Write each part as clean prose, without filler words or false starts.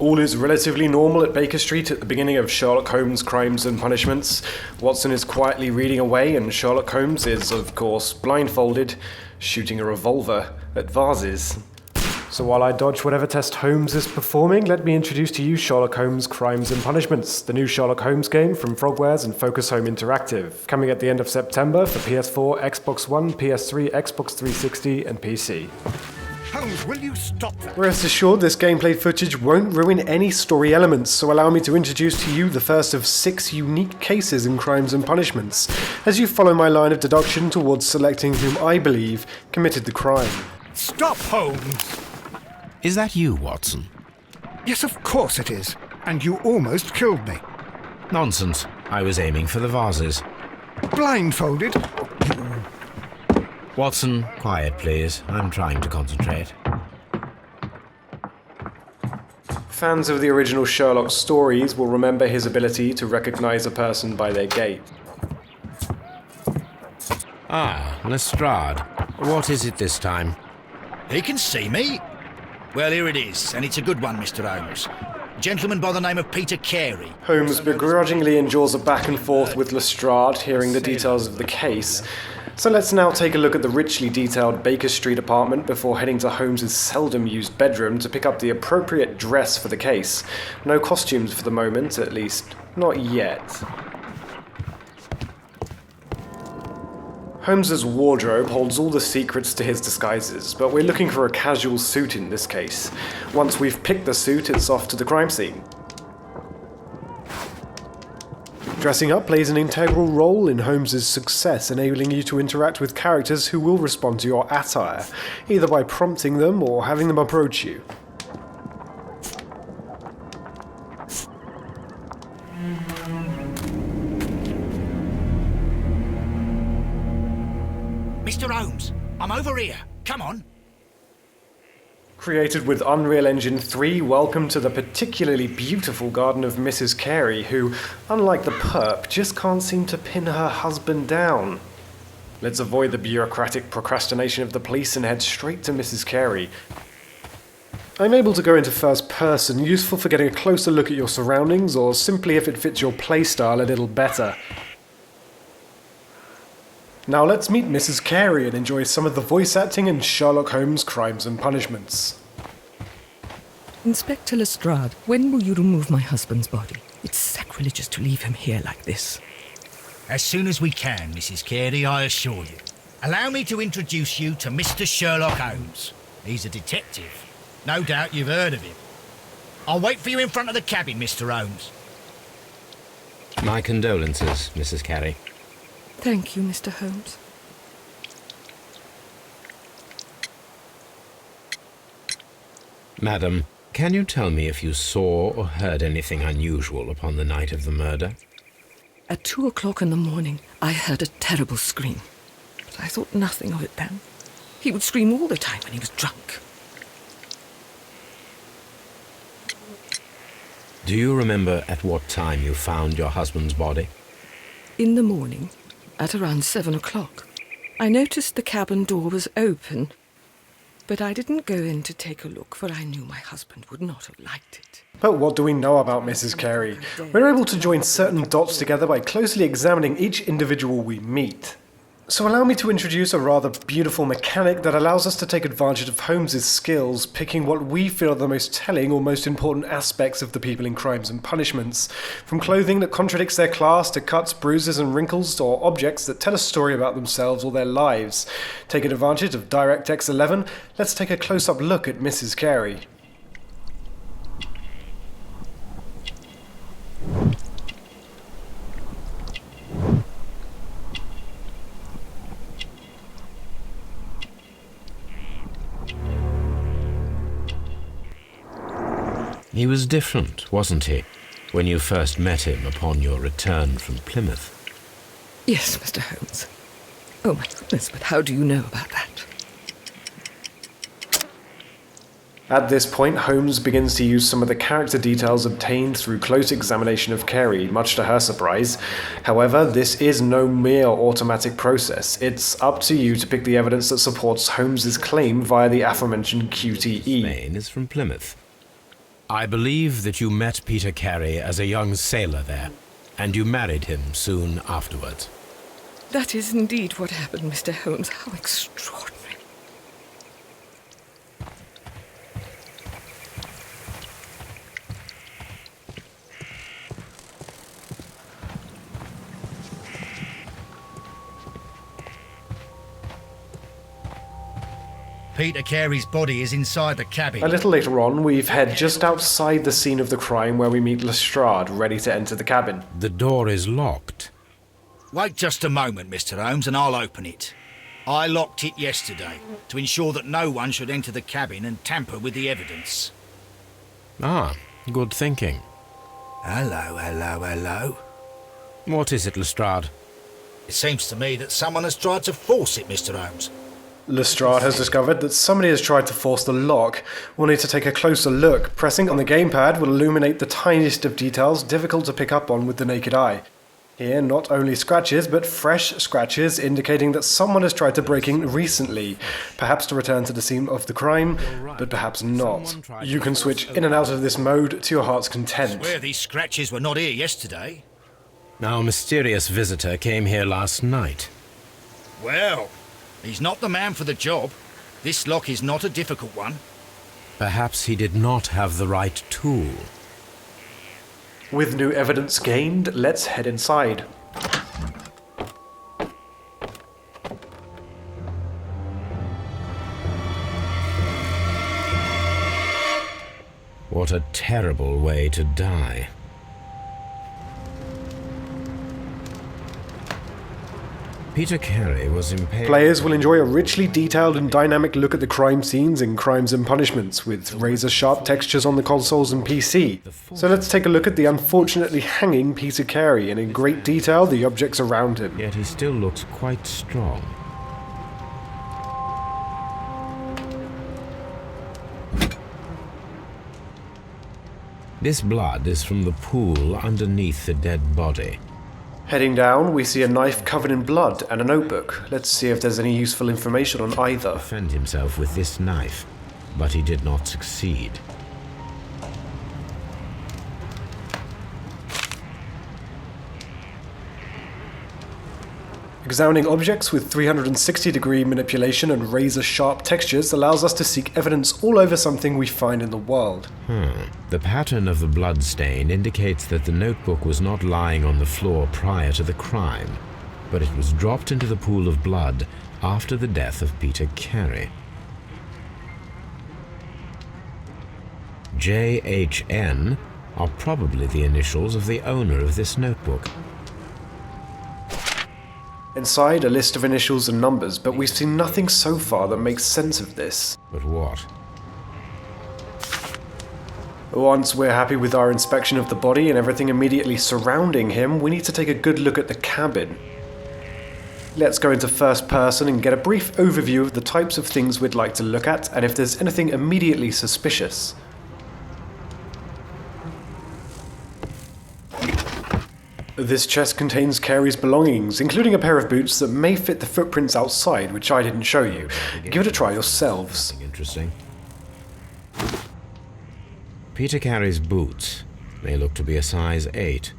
All is relatively normal at Baker Street at the beginning of Sherlock Holmes' Crimes and Punishments. Watson is quietly reading away, and Sherlock Holmes is, of course, blindfolded, shooting a revolver at vases. So while I dodge whatever test Holmes is performing, let me introduce to you Sherlock Holmes' Crimes and Punishments, the new Sherlock Holmes game from Frogwares and Focus Home Interactive, coming at the end of September for PS4, Xbox One, PS3, Xbox 360, and PC. Holmes, will you stop that? Rest assured, this gameplay footage won't ruin any story elements, so allow me to introduce to you the first of 6 unique cases in Crimes and Punishments, as you follow my line of deduction towards selecting whom I believe committed the crime. Stop, Holmes! Is that you, Watson? Yes, of course it is. And you almost killed me. Nonsense. I was aiming for the vases. Blindfolded? Watson, quiet please. I'm trying to concentrate. Fans of the original Sherlock stories will remember his ability to recognize a person by their gait. Ah, Lestrade. What is it this time? He can see me. Well, here it is, and it's a good one, Mr. Holmes. A gentleman by the name of Peter Carey. Holmes begrudgingly endures a back and forth with Lestrade, hearing the details of the case. So let's now take a look at the richly detailed Baker Street apartment before heading to Holmes's seldom used bedroom to pick up the appropriate dress for the case. No costumes for the moment, at least not yet. Holmes's wardrobe holds all the secrets to his disguises, but we're looking for a casual suit in this case. Once we've picked the suit, it's off to the crime scene. Dressing up plays an integral role in Holmes's success, enabling you to interact with characters who will respond to your attire, either by prompting them or having them approach you. Mr. Holmes, I'm over here. Come on. Created with Unreal Engine 3, welcome to the particularly beautiful garden of Mrs. Carey, who, unlike the perp, just can't seem to pin her husband down. Let's avoid the bureaucratic procrastination of the police and head straight to Mrs. Carey. I'm able to go into first person, useful for getting a closer look at your surroundings, or simply if it fits your playstyle a little better. Now let's meet Mrs. Carey and enjoy some of the voice acting in Sherlock Holmes' Crimes and Punishments. Inspector Lestrade, when will you remove my husband's body? It's sacrilegious to leave him here like this. As soon as we can, Mrs. Carey, I assure you. Allow me to introduce you to Mr. Sherlock Holmes. He's a detective. No doubt you've heard of him. I'll wait for you in front of the cabin, Mr. Holmes. My condolences, Mrs. Carey. Thank you, Mr. Holmes. Madam, can you tell me if you saw or heard anything unusual upon the night of the murder? At 2 o'clock in the morning, I heard a terrible scream. But I thought nothing of it then. He would scream all the time when he was drunk. Do you remember at what time you found your husband's body? In the morning, at around 7 o'clock, I noticed the cabin door was open, but I didn't go in to take a look, for I knew my husband would not have liked it. But what do we know about Mrs. Carey? We're able to join certain dots together by closely examining each individual we meet. So allow me to introduce a rather beautiful mechanic that allows us to take advantage of Holmes's skills, picking what we feel are the most telling or most important aspects of the people in Crimes and Punishments. From clothing that contradicts their class to cuts, bruises and wrinkles, or objects that tell a story about themselves or their lives. Taking advantage of DirectX 11, let's take a close-up look at Mrs. Carey. He was different, wasn't he, when you first met him upon your return from Plymouth? Yes, Mr. Holmes. Oh, my goodness, but how do you know about that? At this point, Holmes begins to use some of the character details obtained through close examination of Carey, much to her surprise. However, this is no mere automatic process. It's up to you to pick the evidence that supports Holmes's claim via the aforementioned QTE. Maine is from Plymouth. I believe that you met Peter Carey as a young sailor there, and you married him soon afterwards. That is indeed what happened, Mr. Holmes. How extraordinary. Peter Carey's body is inside the cabin. A little later on, we've head just outside the scene of the crime where we meet Lestrade, ready to enter the cabin. The door is locked. Wait just a moment, Mr. Holmes, and I'll open it. I locked it yesterday to ensure that no one should enter the cabin and tamper with the evidence. Ah, good thinking. Hello, hello, hello. What is it, Lestrade? It seems to me that someone has tried to force it, Mr. Holmes. Lestrade has discovered that somebody has tried to force the lock. We'll need to take a closer look. Pressing on the gamepad will illuminate the tiniest of details difficult to pick up on with the naked eye. Here, not only scratches, but fresh scratches indicating that someone has tried to break in recently, perhaps to return to the scene of the crime, but perhaps not. You can switch in and out of this mode to your heart's content. I swear these scratches were not here yesterday. Our mysterious visitor came here last night. Well, he's not the man for the job. This lock is not a difficult one. Perhaps he did not have the right tool. With new evidence gained, let's head inside. What a terrible way to die. Peter Carey was impaled. Players will enjoy a richly detailed and dynamic look at the crime scenes in Crimes and Punishments, with razor-sharp textures on the consoles and PC. So let's take a look at the unfortunately hanging Peter Carey, and in great detail the objects around him. Yet he still looks quite strong. This blood is from the pool underneath the dead body. Heading down, we see a knife covered in blood and a notebook. Let's see if there's any useful information on either. Defend himself with this knife, but he did not succeed. Examining objects with 360-degree manipulation and razor-sharp textures allows us to seek evidence all over something we find in the world. The pattern of the blood stain indicates that the notebook was not lying on the floor prior to the crime, but it was dropped into the pool of blood after the death of Peter Carey. JHN are probably the initials of the owner of this notebook. Inside, a list of initials and numbers, but we've seen nothing so far that makes sense of this. But what? Once we're happy with our inspection of the body and everything immediately surrounding him, we need to take a good look at the cabin. Let's go into first person and get a brief overview of the types of things we'd like to look at and if there's anything immediately suspicious. This chest contains Carey's belongings, including a pair of boots that may fit the footprints outside, which I didn't show you. Give it a try yourselves. Interesting. Peter Carey's boots. They look to be a size 8.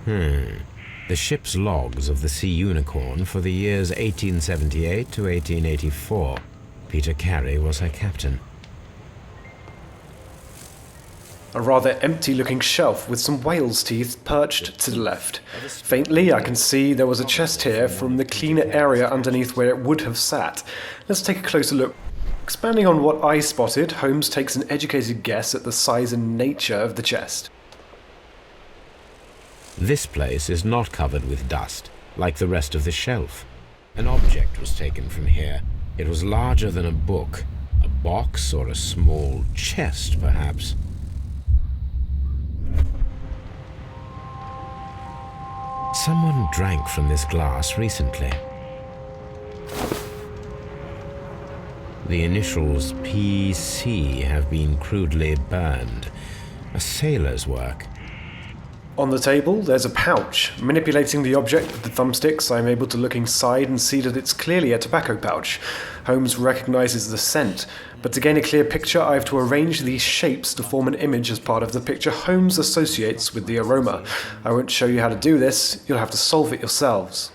The ship's logs of the Sea Unicorn for the years 1878 to 1884. Peter Carey was her captain. A rather empty-looking shelf with some whale's teeth perched to the left. Faintly, I can see there was a chest here from the cleaner area underneath where it would have sat. Let's take a closer look. Expanding on what I spotted, Holmes takes an educated guess at the size and nature of the chest. This place is not covered with dust, like the rest of the shelf. An object was taken from here. It was larger than a book, a box or a small chest, perhaps. Someone drank from this glass recently. The initials PC have been crudely burned. A sailor's work. On the table, there's a pouch. Manipulating the object with the thumbsticks, I'm able to look inside and see that it's clearly a tobacco pouch. Holmes recognizes the scent, but to gain a clear picture, I have to arrange these shapes to form an image as part of the picture Holmes associates with the aroma. I won't show you how to do this, you'll have to solve it yourselves.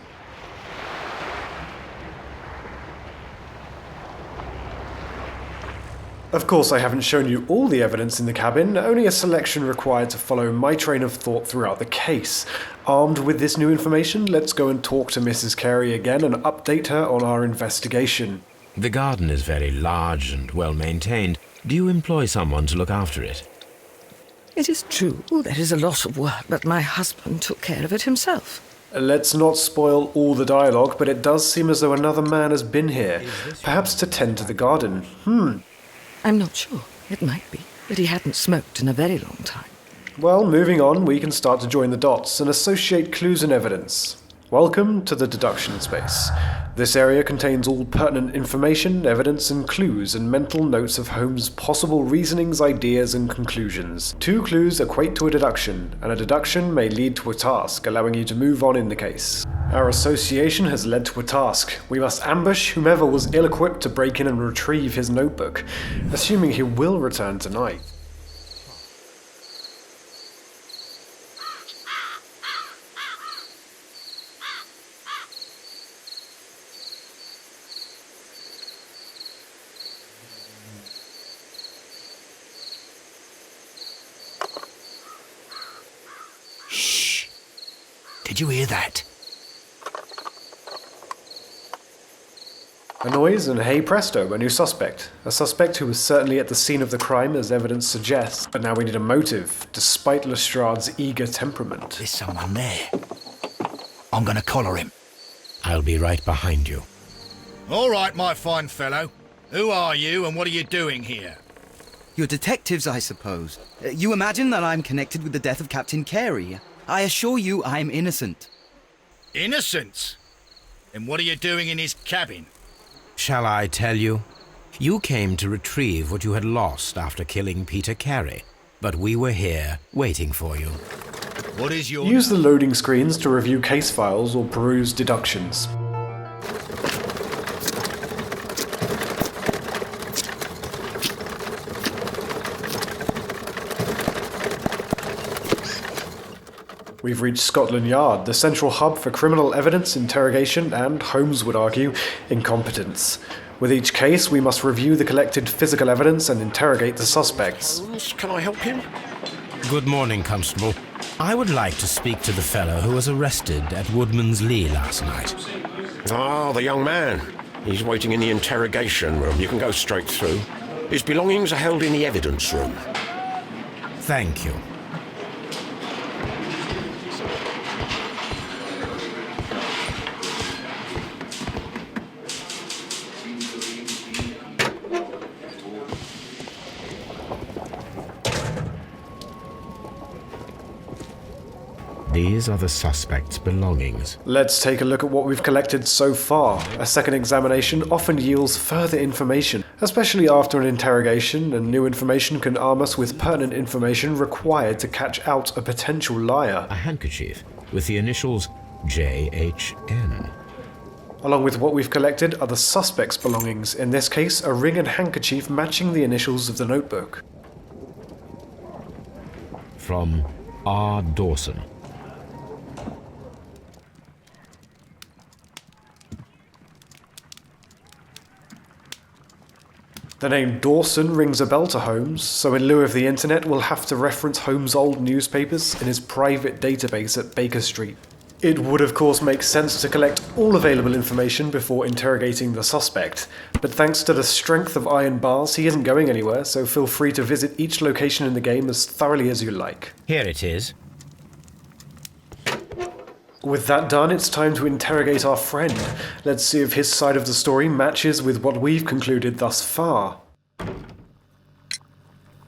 Of course, I haven't shown you all the evidence in the cabin, only a selection required to follow my train of thought throughout the case. Armed with this new information, let's go and talk to Mrs. Carey again and update her on our investigation. The garden is very large and well maintained. Do you employ someone to look after it? It is true, there is a lot of work, but my husband took care of it himself. Let's not spoil all the dialogue, but it does seem as though another man has been here, perhaps to tend to the garden. I'm not sure. It might be, but he hadn't smoked in a very long time. Well, moving on, we can start to join the dots and associate clues and evidence. Welcome to the deduction space. This area contains all pertinent information, evidence and clues, and mental notes of Holmes' possible reasonings, ideas and conclusions. 2 clues equate to a deduction, and a deduction may lead to a task, allowing you to move on in the case. Our association has led to a task. We must ambush whomever was ill-equipped to break in and retrieve his notebook, assuming he will return tonight. Shh! Did you hear that? A noise and hey presto, a new suspect. A suspect who was certainly at the scene of the crime as evidence suggests, but now we need a motive, despite Lestrade's eager temperament. There's someone there. I'm gonna collar him. I'll be right behind you. All right, my fine fellow. Who are you and what are you doing here? You're detectives, I suppose. You imagine that I'm connected with the death of Captain Carey. I assure you I'm innocent. Innocent? And what are you doing in his cabin? Shall I tell you? You came to retrieve what you had lost after killing Peter Carey, but we were here waiting for you. What is your... Use the loading screens to review case files or peruse deductions. We've reached Scotland Yard, the central hub for criminal evidence, interrogation, and, Holmes would argue, incompetence. With each case, we must review the collected physical evidence and interrogate the suspects. Holmes, can I help him? Good morning, Constable. I would like to speak to the fellow who was arrested at Woodman's Lee last night. Ah, the young man. He's waiting in the interrogation room. You can go straight through. His belongings are held in the evidence room. Thank you. These are the suspect's belongings. Let's take a look at what we've collected so far. A second examination often yields further information, especially after an interrogation, and new information can arm us with pertinent information required to catch out a potential liar. A handkerchief with the initials JHN. Along with what we've collected are the suspect's belongings, in this case a ring and handkerchief matching the initials of the notebook. From R. Dawson. The name Dawson rings a bell to Holmes, so in lieu of the internet we'll have to reference Holmes' old newspapers in his private database at Baker Street. It would of course make sense to collect all available information before interrogating the suspect, but thanks to the strength of iron bars he isn't going anywhere, so feel free to visit each location in the game as thoroughly as you like. Here it is. With that done, it's time to interrogate our friend. Let's see if his side of the story matches with what we've concluded thus far.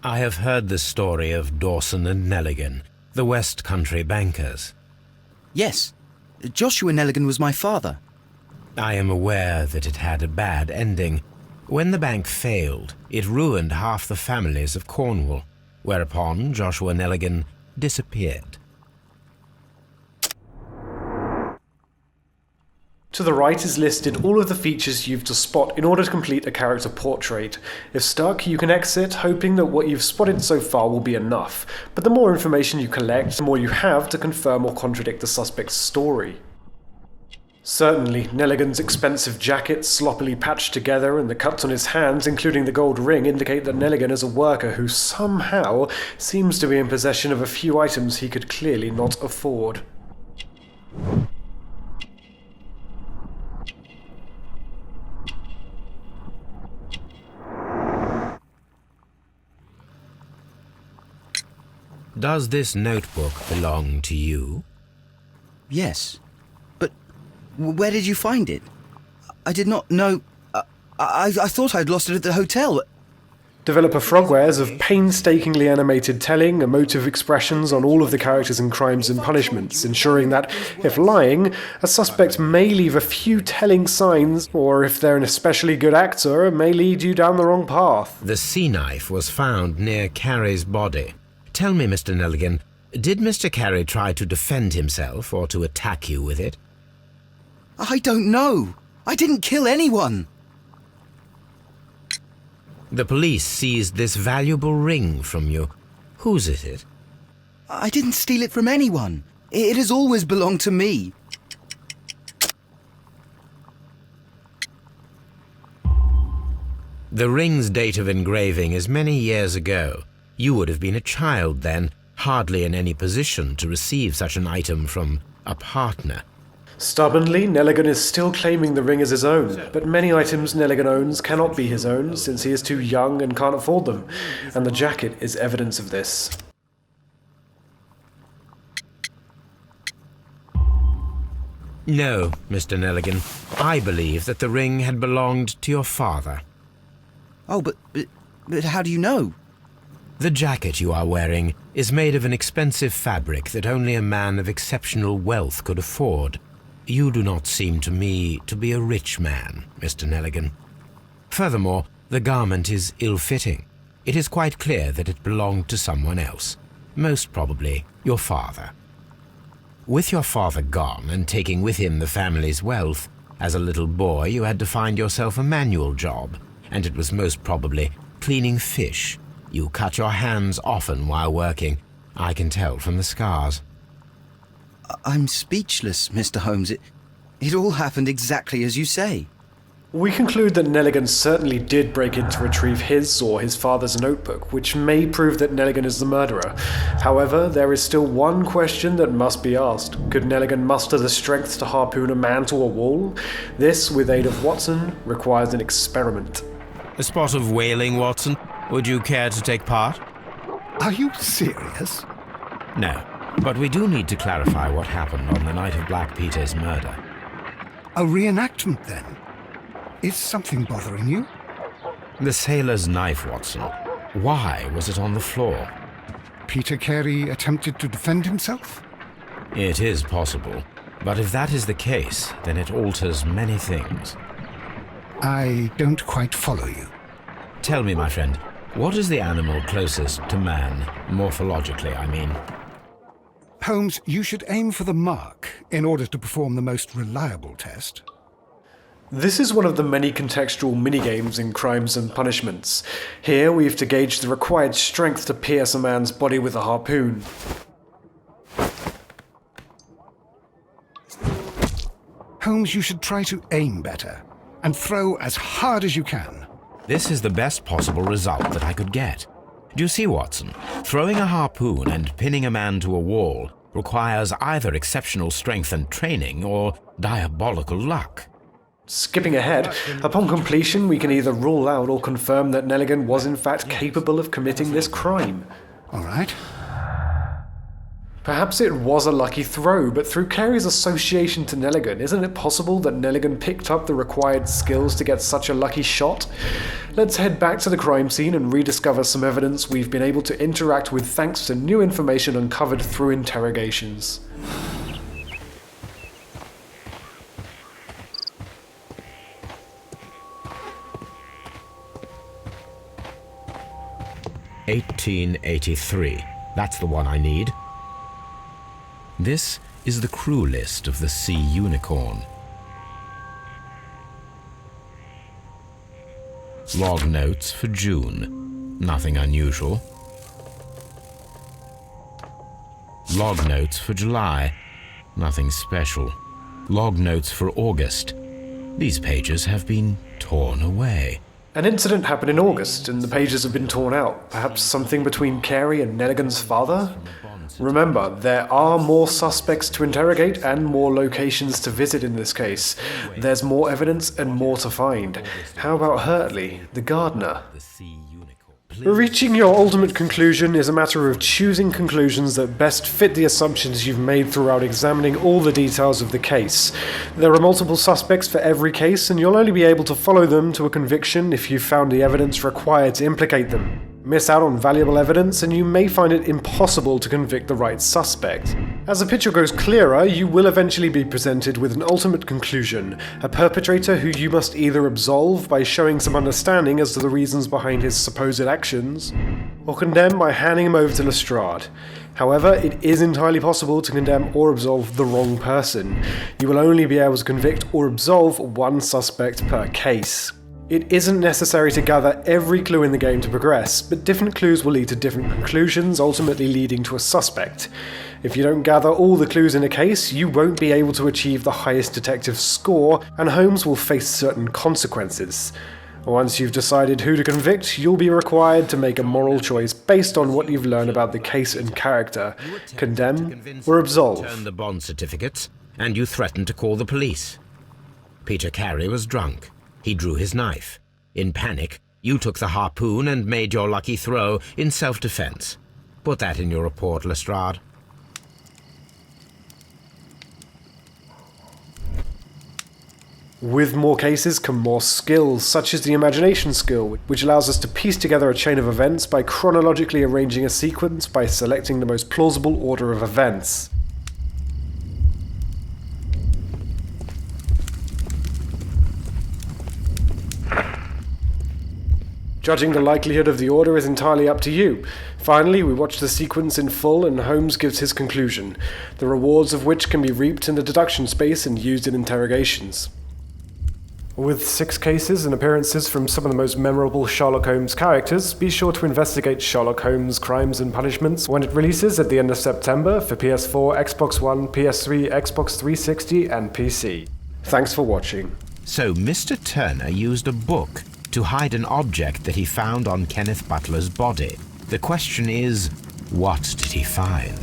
I have heard the story of Dawson and Nelligan, the West Country bankers. Yes, Joshua Nelligan was my father. I am aware that it had a bad ending. When the bank failed, it ruined half the families of Cornwall, whereupon Joshua Nelligan disappeared. To the right is listed all of the features you've to spot in order to complete a character portrait. If stuck, you can exit, hoping that what you've spotted so far will be enough, but the more information you collect, the more you have to confirm or contradict the suspect's story. Certainly, Nelligan's expensive jacket, sloppily patched together, and the cuts on his hands, including the gold ring, indicate that Nelligan is a worker who somehow seems to be in possession of a few items he could clearly not afford. Does this notebook belong to you? Yes. But where did you find it? I did not know... I thought I'd lost it at the hotel. Developer Frogwares have painstakingly animated telling, emotive expressions on all of the characters in Crimes and Punishments, ensuring that, if lying, a suspect may leave a few telling signs, or if they're an especially good actor, may lead you down the wrong path. The sea knife was found near Carey's body. Tell me, Mr. Nelligan, did Mr. Carey try to defend himself or to attack you with it? I don't know. I didn't kill anyone. The police seized this valuable ring from you. Whose is it? I didn't steal it from anyone. It has always belonged to me. The ring's date of engraving is many years ago. You would have been a child then, hardly in any position to receive such an item from a partner. Stubbornly, Nelligan is still claiming the ring as his own, but many items Nelligan owns cannot be his own since he is too young and can't afford them, and the jacket is evidence of this. No, Mr. Nelligan. I believe that the ring had belonged to your father. Oh, but how do you know? The jacket you are wearing is made of an expensive fabric that only a man of exceptional wealth could afford. You do not seem to me to be a rich man, Mr. Nelligan. Furthermore, the garment is ill-fitting. It is quite clear that it belonged to someone else, most probably your father. With your father gone and taking with him the family's wealth, as a little boy you had to find yourself a manual job, and it was most probably cleaning fish. You cut your hands often while working. I can tell from the scars. I'm speechless, Mr. Holmes. It all happened exactly as you say. We conclude that Nelligan certainly did break in to retrieve his or his father's notebook, which may prove that Nelligan is the murderer. However, there is still one question that must be asked. Could Nelligan muster the strength to harpoon a man to a wall? This, with aid of Watson, requires an experiment. A spot of whaling, Watson? Would you care to take part? Are you serious? No, but we do need to clarify what happened on the night of Black Peter's murder. A reenactment, then? Is something bothering you? The sailor's knife, Watson. Why was it on the floor? Peter Carey attempted to defend himself? It is possible, but if that is the case, then it alters many things. I don't quite follow you. Tell me, my friend, what is the animal closest to man, morphologically, I mean? Holmes, you should aim for the mark in order to perform the most reliable test. This is one of the many contextual minigames in Crimes and Punishments. Here we have to gauge the required strength to pierce a man's body with a harpoon. Holmes, you should try to aim better and throw as hard as you can. This is the best possible result that I could get. Do you see, Watson? Throwing a harpoon and pinning a man to a wall requires either exceptional strength and training or diabolical luck. Skipping ahead, upon completion we can either rule out or confirm that Nelligan was in fact capable of committing this crime. All right. Perhaps it was a lucky throw, but through Carey's association to Nelligan, isn't it possible that Nelligan picked up the required skills to get such a lucky shot? Let's head back to the crime scene and rediscover some evidence we've been able to interact with thanks to new information uncovered through interrogations. "1883. That's the one I need. This is the crew list of the Sea Unicorn. Log notes for June. Nothing unusual. Log notes for July. Nothing special. Log notes for August. These pages have been torn away. An incident happened in August, and the pages have been torn out. Perhaps something between Carey and Nelligan's father? Remember, there are more suspects to interrogate and more locations to visit in this case. There's more evidence and more to find. How about Hurtley, the gardener? Reaching your ultimate conclusion is a matter of choosing conclusions that best fit the assumptions you've made throughout examining all the details of the case. There are multiple suspects for every case, and you'll only be able to follow them to a conviction if you've found the evidence required to implicate them. Miss out on valuable evidence, and you may find it impossible to convict the right suspect. As the picture grows clearer, you will eventually be presented with an ultimate conclusion, a perpetrator who you must either absolve by showing some understanding as to the reasons behind his supposed actions, or condemn by handing him over to Lestrade. However, it is entirely possible to condemn or absolve the wrong person. You will only be able to convict or absolve one suspect per case. It isn't necessary to gather every clue in the game to progress, but different clues will lead to different conclusions, ultimately leading to a suspect. If you don't gather all the clues in a case, you won't be able to achieve the highest detective score, and Holmes will face certain consequences. Once you've decided who to convict, you'll be required to make a moral choice based on what you've learned about the case and character. Condemn or absolve. Turn the bond certificates, and you threatened to call the police. Peter Carey was drunk. He drew his knife. In panic, you took the harpoon and made your lucky throw in self-defense. Put that in your report, Lestrade. With more cases come more skills, such as the imagination skill, which allows us to piece together a chain of events by chronologically arranging a sequence by selecting the most plausible order of events. Judging the likelihood of the order is entirely up to you. Finally, we watch the sequence in full and Holmes gives his conclusion, the rewards of which can be reaped in the deduction space and used in interrogations. With 6 cases and appearances from some of the most memorable Sherlock Holmes characters, be sure to investigate Sherlock Holmes Crimes and Punishments when it releases at the end of September for PS4, Xbox One, PS3, Xbox 360 and PC. Thanks for watching. So Mr. Turner used a book to hide an object that he found on Kenneth Butler's body. The question is, what did he find?